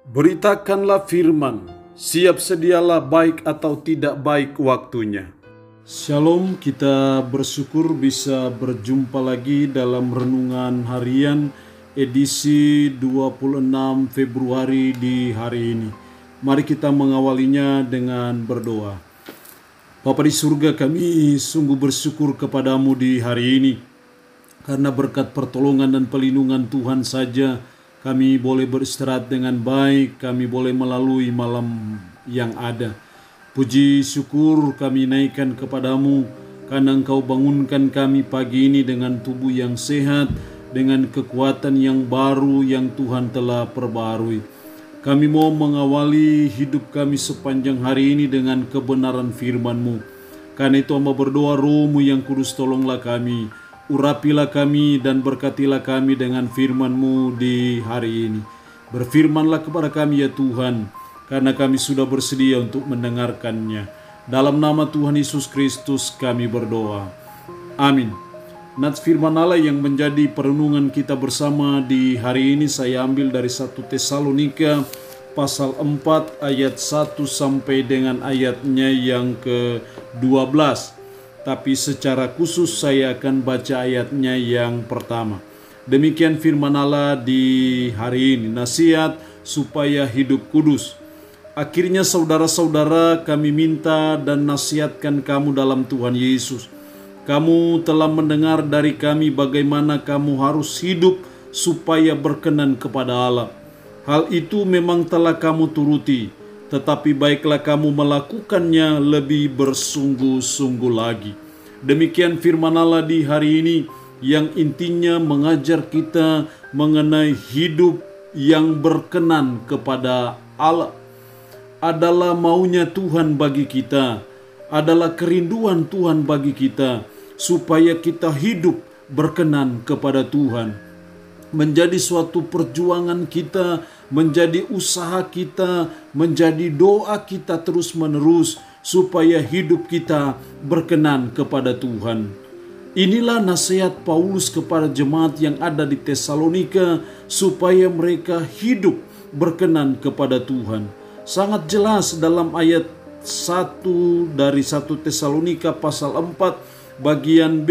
Beritakanlah firman, siap sedialah baik atau tidak baik waktunya. Shalom, kita bersyukur bisa berjumpa lagi dalam renungan harian edisi 26 Februari di hari ini. Mari kita mengawalinya dengan berdoa. Bapa di surga, kami sungguh bersyukur kepadamu di hari ini. Karena berkat pertolongan dan pelindungan Tuhan saja kami boleh beristirahat dengan baik, kami boleh melalui malam yang ada. Puji syukur kami naikkan kepadamu karena Engkau bangunkan kami pagi ini dengan tubuh yang sehat, dengan kekuatan yang baru yang Tuhan telah perbarui. Kami mau mengawali hidup kami sepanjang hari ini dengan kebenaran firman-Mu. Karena itu hamba berdoa, Roh-Mu yang kudus tolonglah kami. Urapilah kami dan berkatilah kami dengan firman-Mu di hari ini. Berfirmanlah kepada kami ya Tuhan, karena kami sudah bersedia untuk mendengarkannya. Dalam nama Tuhan Yesus Kristus kami berdoa. Amin. Nats firman Allah yang menjadi perenungan kita bersama di hari ini saya ambil dari 1 Tesalonika pasal 4 ayat 1 sampai dengan ayatnya yang ke-12. Tapi secara khusus saya akan baca ayatnya yang pertama. Demikian firman Allah di hari ini. Nasihat supaya hidup kudus. Akhirnya saudara-saudara, kami minta dan nasihatkan kamu dalam Tuhan Yesus. Kamu telah mendengar dari kami bagaimana kamu harus hidup supaya berkenan kepada Allah. Hal itu memang telah kamu turuti. Tetapi baiklah kamu melakukannya lebih bersungguh-sungguh lagi. Demikian firman Allah di hari ini yang intinya mengajar kita mengenai hidup yang berkenan kepada Allah. Adalah maunya Tuhan bagi kita, adalah kerinduan Tuhan bagi kita, supaya kita hidup berkenan kepada Tuhan. Menjadi suatu perjuangan kita, menjadi usaha kita, menjadi doa kita terus-menerus supaya hidup kita berkenan kepada Tuhan. Inilah nasihat Paulus kepada jemaat yang ada di Tesalonika supaya mereka hidup berkenan kepada Tuhan. Sangat jelas dalam ayat 1 dari 1 Tesalonika pasal 4 bagian B,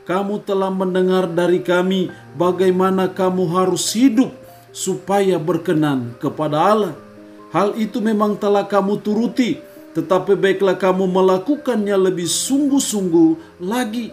kamu telah mendengar dari kami bagaimana kamu harus hidup supaya berkenan kepada Allah. Hal itu memang telah kamu turuti, tetapi baiklah kamu melakukannya lebih sungguh-sungguh lagi.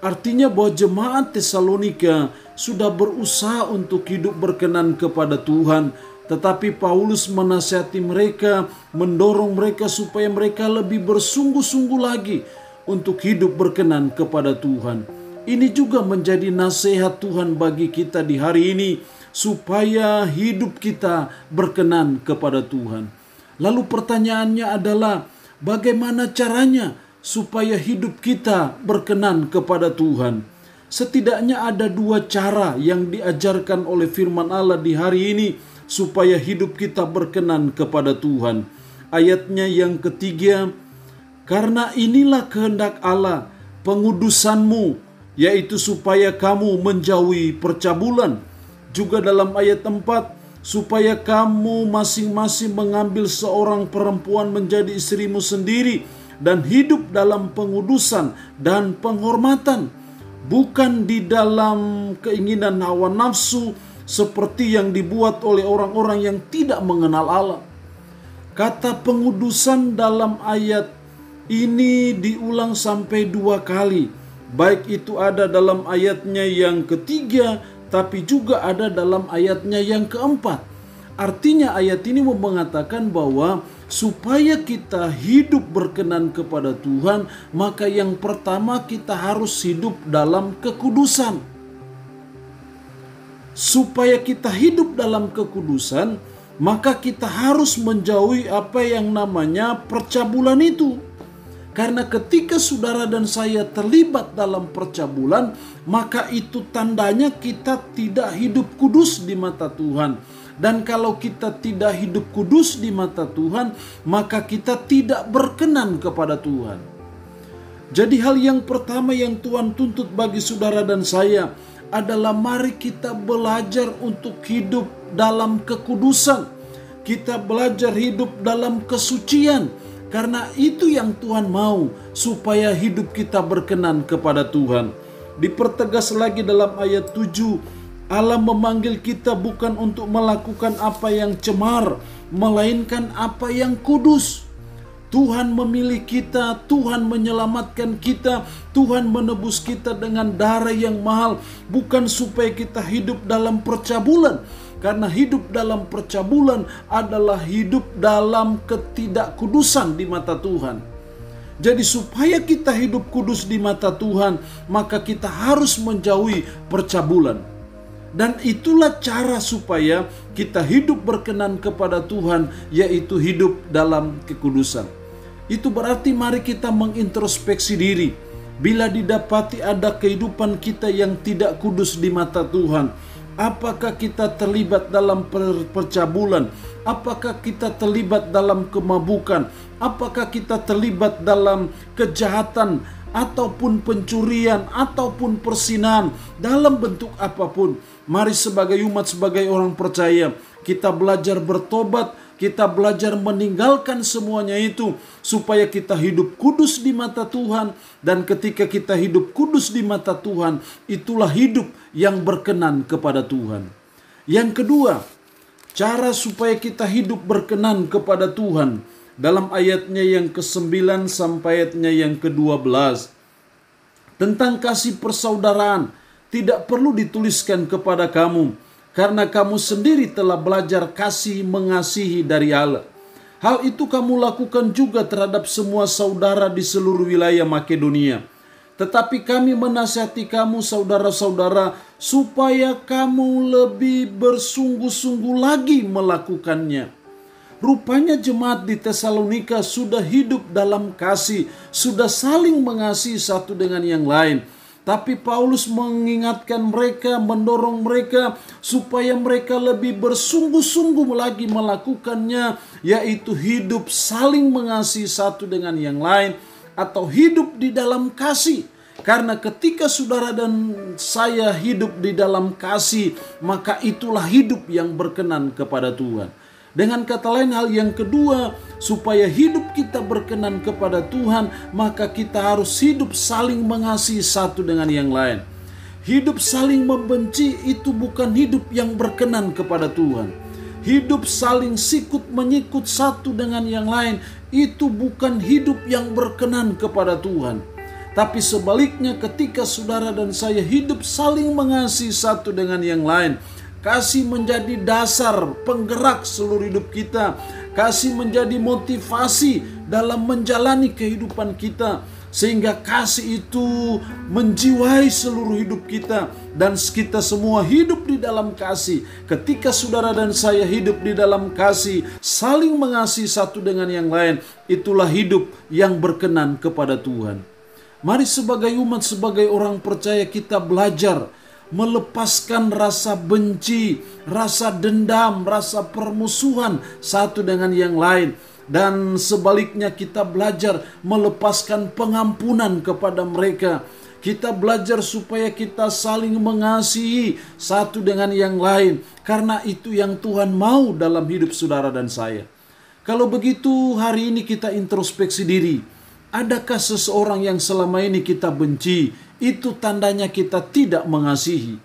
Artinya bahwa jemaat Tesalonika sudah berusaha untuk hidup berkenan kepada Tuhan, tetapi Paulus menasihati mereka, mendorong mereka supaya mereka lebih bersungguh-sungguh lagi untuk hidup berkenan kepada Tuhan. Ini juga menjadi nasihat Tuhan bagi kita di hari ini, supaya hidup kita berkenan kepada Tuhan. Lalu pertanyaannya adalah, bagaimana caranya supaya hidup kita berkenan kepada Tuhan? Setidaknya ada dua cara yang diajarkan oleh firman Allah di hari ini supaya hidup kita berkenan kepada Tuhan. Ayatnya yang ketiga, karena inilah kehendak Allah pengudusanmu, yaitu supaya kamu menjauhi percabulan. Juga dalam ayat 4, supaya kamu masing-masing mengambil seorang perempuan menjadi istrimu sendiri dan hidup dalam pengudusan dan penghormatan, bukan di dalam keinginan hawa nafsu seperti yang dibuat oleh orang-orang yang tidak mengenal Allah. Kata pengudusan dalam ayat ini diulang sampai 2 kali. Baik itu ada dalam ayatnya yang ketiga, tapi juga ada dalam ayatnya yang keempat. Artinya ayat ini mengatakan bahwa supaya kita hidup berkenan kepada Tuhan, maka yang pertama kita harus hidup dalam kekudusan. Supaya kita hidup dalam kekudusan, maka kita harus menjauhi apa yang namanya percabulan itu. Karena ketika saudara dan saya terlibat dalam percabulan, maka itu tandanya kita tidak hidup kudus di mata Tuhan. Dan kalau kita tidak hidup kudus di mata Tuhan, maka kita tidak berkenan kepada Tuhan. Jadi hal yang pertama yang Tuhan tuntut bagi saudara dan saya adalah mari kita belajar untuk hidup dalam kekudusan. Kita belajar hidup dalam kesucian, karena itu yang Tuhan mau, supaya hidup kita berkenan kepada Tuhan. Dipertegas lagi dalam ayat 7, Allah memanggil kita bukan untuk melakukan apa yang cemar, melainkan apa yang kudus. Tuhan memilih kita, Tuhan menyelamatkan kita, Tuhan menebus kita dengan darah yang mahal, bukan supaya kita hidup dalam percabulan. Karena hidup dalam percabulan adalah hidup dalam ketidakkudusan di mata Tuhan. Jadi supaya kita hidup kudus di mata Tuhan, maka kita harus menjauhi percabulan. Dan itulah cara supaya kita hidup berkenan kepada Tuhan, yaitu hidup dalam kekudusan. Itu berarti mari kita mengintrospeksi diri. Bila didapati ada kehidupan kita yang tidak kudus di mata Tuhan, apakah kita terlibat dalam percabulan? Apakah kita terlibat dalam kemabukan? Apakah kita terlibat dalam kejahatan ataupun pencurian ataupun persinahan dalam bentuk apapun? Mari sebagai umat, sebagai orang percaya, kita belajar bertobat, kita belajar meninggalkan semuanya itu, supaya kita hidup kudus di mata Tuhan. Dan ketika kita hidup kudus di mata Tuhan, itulah hidup yang berkenan kepada Tuhan. Yang kedua, cara supaya kita hidup berkenan kepada Tuhan, dalam ayatnya yang ke-9 sampai ayatnya yang ke-12, tentang kasih persaudaraan, tidak perlu dituliskan kepada kamu, karena kamu sendiri telah belajar kasih mengasihi dari Allah. Hal itu kamu lakukan juga terhadap semua saudara di seluruh wilayah Makedonia. Tetapi kami menasihati kamu saudara-saudara, supaya kamu lebih bersungguh-sungguh lagi melakukannya. Rupanya jemaat di Tesalonika sudah hidup dalam kasih, sudah saling mengasihi satu dengan yang lain. Tapi Paulus mengingatkan mereka, mendorong mereka supaya mereka lebih bersungguh-sungguh lagi melakukannya, yaitu hidup saling mengasihi satu dengan yang lain, atau hidup di dalam kasih. Karena ketika saudara dan saya hidup di dalam kasih, maka itulah hidup yang berkenan kepada Tuhan. Dengan kata lain, hal yang kedua, supaya hidup kita berkenan kepada Tuhan, maka kita harus hidup saling mengasihi satu dengan yang lain. Hidup saling membenci itu bukan hidup yang berkenan kepada Tuhan. Hidup saling sikut menyikut satu dengan yang lain, itu bukan hidup yang berkenan kepada Tuhan. Tapi sebaliknya, ketika saudara dan saya hidup saling mengasihi satu dengan yang lain, kasih menjadi dasar penggerak seluruh hidup kita. Kasih menjadi motivasi dalam menjalani kehidupan kita. Sehingga kasih itu menjiwai seluruh hidup kita. Dan kita semua hidup di dalam kasih. Ketika saudara dan saya hidup di dalam kasih, saling mengasihi satu dengan yang lain, itulah hidup yang berkenan kepada Tuhan. Mari sebagai umat, sebagai orang percaya, kita belajar melepaskan rasa benci, rasa dendam, rasa permusuhan satu dengan yang lain. Dan sebaliknya kita belajar melepaskan pengampunan kepada mereka. Kita belajar supaya kita saling mengasihi satu dengan yang lain. Karena itu yang Tuhan mau dalam hidup saudara dan saya. Kalau begitu, hari ini kita introspeksi diri. Adakah seseorang yang selama ini kita benci? Itu tandanya kita tidak mengasihi.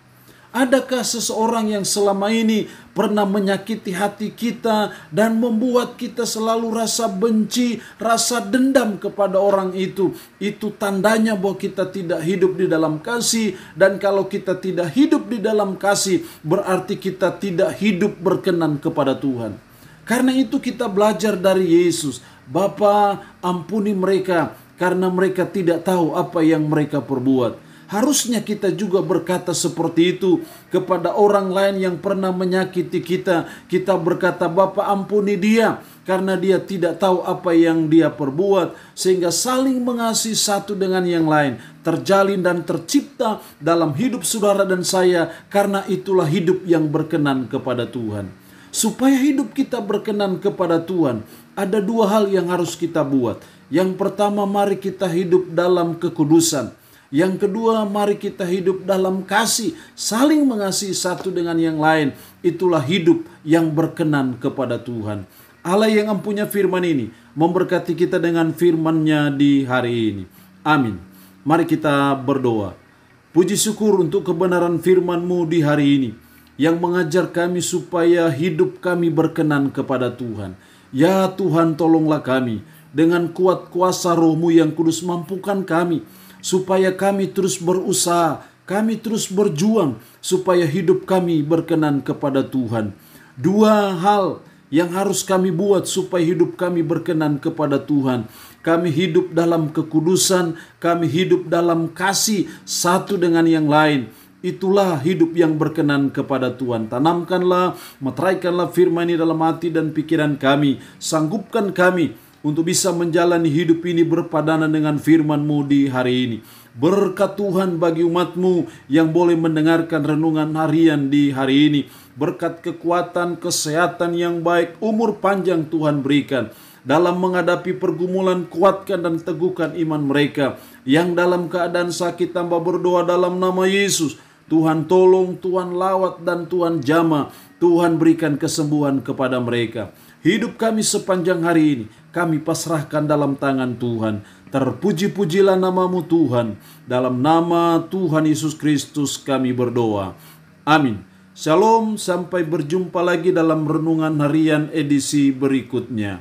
Adakah seseorang yang selama ini pernah menyakiti hati kita dan membuat kita selalu rasa benci, rasa dendam kepada orang itu? Itu tandanya bahwa kita tidak hidup di dalam kasih. Dan kalau kita tidak hidup di dalam kasih, berarti kita tidak hidup berkenan kepada Tuhan. Karena itu kita belajar dari Yesus. Bapa, ampuni mereka, karena mereka tidak tahu apa yang mereka perbuat. Harusnya kita juga berkata seperti itu kepada orang lain yang pernah menyakiti kita. Kita berkata, Bapa, ampuni dia, karena dia tidak tahu apa yang dia perbuat. Sehingga saling mengasihi satu dengan yang lain terjalin dan tercipta dalam hidup saudara dan saya. Karena itulah hidup yang berkenan kepada Tuhan. Supaya hidup kita berkenan kepada Tuhan, ada dua hal yang harus kita buat. Yang pertama, mari kita hidup dalam kekudusan. Yang kedua, mari kita hidup dalam kasih, saling mengasihi satu dengan yang lain. Itulah hidup yang berkenan kepada Tuhan. Allah yang empunya firman ini memberkati kita dengan firman-Nya di hari ini. Amin. Mari kita berdoa. Puji syukur untuk kebenaran firman-Mu di hari ini, yang mengajar kami supaya hidup kami berkenan kepada Tuhan. Ya Tuhan, tolonglah kami dengan kuat kuasa Roh-Mu yang kudus, mampukan kami supaya kami terus berusaha, kami terus berjuang supaya hidup kami berkenan kepada Tuhan. Dua hal yang harus kami buat supaya hidup kami berkenan kepada Tuhan. Kami hidup dalam kekudusan, kami hidup dalam kasih satu dengan yang lain. Itulah hidup yang berkenan kepada Tuhan. Tanamkanlah, meteraikanlah firman ini dalam hati dan pikiran kami. Sanggupkan kami untuk bisa menjalani hidup ini berpadanan dengan firman-Mu di hari ini. Berkat Tuhan bagi umat-Mu yang boleh mendengarkan renungan harian di hari ini. Berkat kekuatan, kesehatan yang baik, umur panjang Tuhan berikan. Dalam menghadapi pergumulan, kuatkan dan teguhkan iman mereka. Yang dalam keadaan sakit, tambah berdoa dalam nama Yesus. Tuhan tolong, Tuhan lawat dan Tuhan jamah. Tuhan berikan kesembuhan kepada mereka. Hidup kami sepanjang hari ini kami pasrahkan dalam tangan Tuhan. Terpuji-pujilah nama-Mu Tuhan. Dalam nama Tuhan Yesus Kristus kami berdoa. Amin. Shalom, sampai berjumpa lagi dalam renungan harian edisi berikutnya.